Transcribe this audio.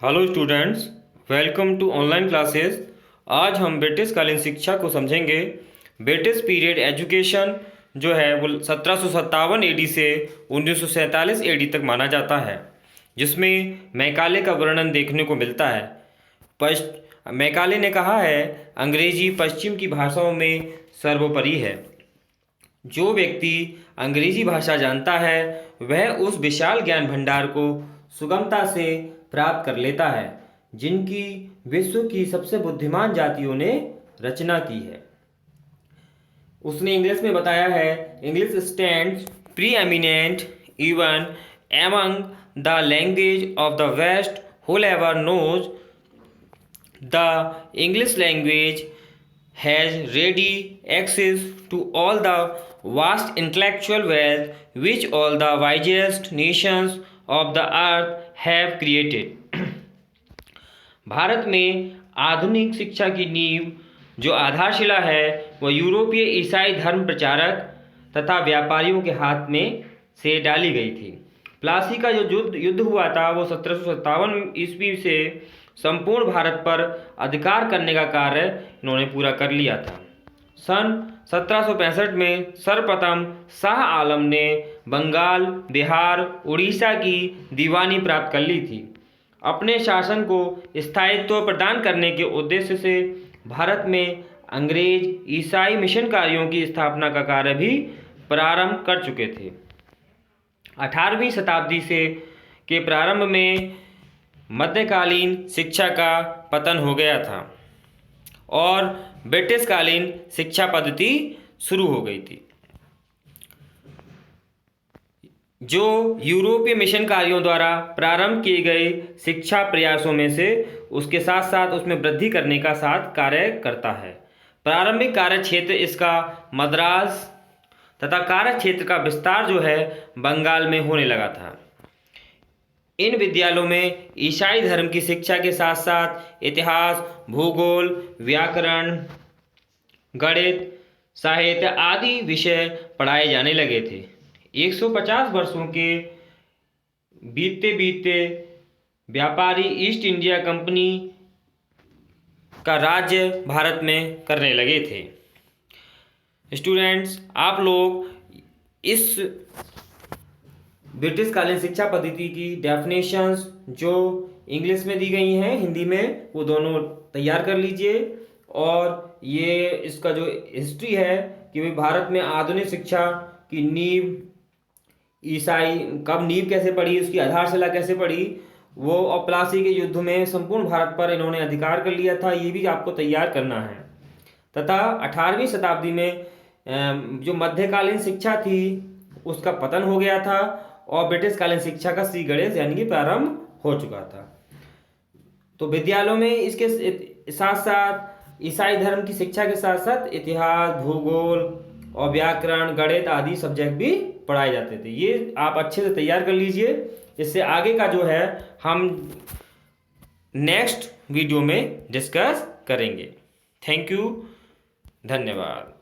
Hello students, welcome to online classes. आज हम British कालीन शिक्षा को समझेंगे। ब्रिटिश पीरियड एजुकेशन जो है वो 1757 एडी से 1947 एडी तक माना जाता है, जिसमें मैकाले का वर्णन देखने को मिलता है। मैकाले ने कहा है, अंग्रेजी पश्चिम की भाषाओं में सर्वोपरि है। जो व्यक्ति अंग्रेजी भाषा जानता है वह उस विशाल ज्ञान भंडार को सुगमता से प्राप्त कर लेता है जिनकी विश्व की सबसे बुद्धिमान जातियों ने रचना की है। उसने इंग्लिश में बताया है, English stands preeminent even among the language of the West whoever knows the English language has ready access to all the vast intellectual wealth which all the wisest nations of the earth have created। Bharat में आधुनिक शिक्षा की नींव जो आधारशिला है वह यूरोपीय ईसाई धर्म प्रचारक तथा व्यापारियों के हाथ में से डाली गई थी। प्लासी का जो युद्ध हुआ था वो 1757 ईस्वी से संपूर्ण भारत पर अधिकार करने का कार्य इन्होंने पूरा कर लिया था। सन 1765 में सर्वप्रथम शाह आलम ने बंगाल, बिहार, उड़ीसा की दीवानी प्राप्त कर ली थी। अपने शासन को स्थायित्व प्रदान करने के उद्देश्य से भारत में अंग्रेज ईसाई मिशनकारियों की स्थापना का कार्य भी प्रारंभ कर चुके थे। 18वीं शताब्दी से के प्रारंभ में मध्यकालीन शिक्षा का पतन हो गया था और ब्रिटिश कालीन शिक्षा पद्धति शुरू हो गई थी, जो यूरोपीय मिशनकारियों द्वारा प्रारंभ किए गए शिक्षा प्रयासों में से उसके साथ साथ उसमें वृद्धि करने का साथ कार्य करता है। प्रारंभिक कार्य क्षेत्र इसका मद्रास तथा कार्य क्षेत्र का विस्तार जो है बंगाल में होने लगा था। इन विद्यालयों में ईसाई धर्म की शिक्षा के साथ साथ इतिहास, भूगोल, व्याकरण, गणित, साहित्य आदि विषय पढ़ाए जाने लगे थे। 150 वर्षों के बीतते बीतते व्यापारी ईस्ट इंडिया कंपनी का राज्य भारत में करने लगे थे। स्टूडेंट्स, आप लोग इस ब्रिटिश कालीन शिक्षा पद्धति की डेफिनेशंस जो इंग्लिश में दी गई हैं, हिंदी में, वो दोनों तैयार कर लीजिए। और ये इसका जो हिस्ट्री है कि भाई भारत में आधुनिक शिक्षा की नींव ईसाई कब नींव कैसे पड़ी, उसकी आधारशिला कैसे पड़ी, वो और प्लासी के युद्ध में संपूर्ण भारत पर इन्होंने अधिकार कर लिया था, ये भी आपको तैयार करना है। तथा 18वीं शताब्दी में जो मध्यकालीन शिक्षा थी उसका पतन हो गया था और ब्रिटिश कालीन शिक्षा का श्री गणेश यानी कि प्रारंभ हो चुका था। तो विद्यालयों में इसके साथ साथ ईसाई धर्म की शिक्षा के साथ साथ इतिहास, भूगोल और व्याकरण, गणित आदि सब्जेक्ट भी पढ़ाए जाते थे। ये आप अच्छे से तैयार कर लीजिए। इससे आगे का जो है हम नेक्स्ट वीडियो में डिस्कस करेंगे। थैंक यू, धन्यवाद।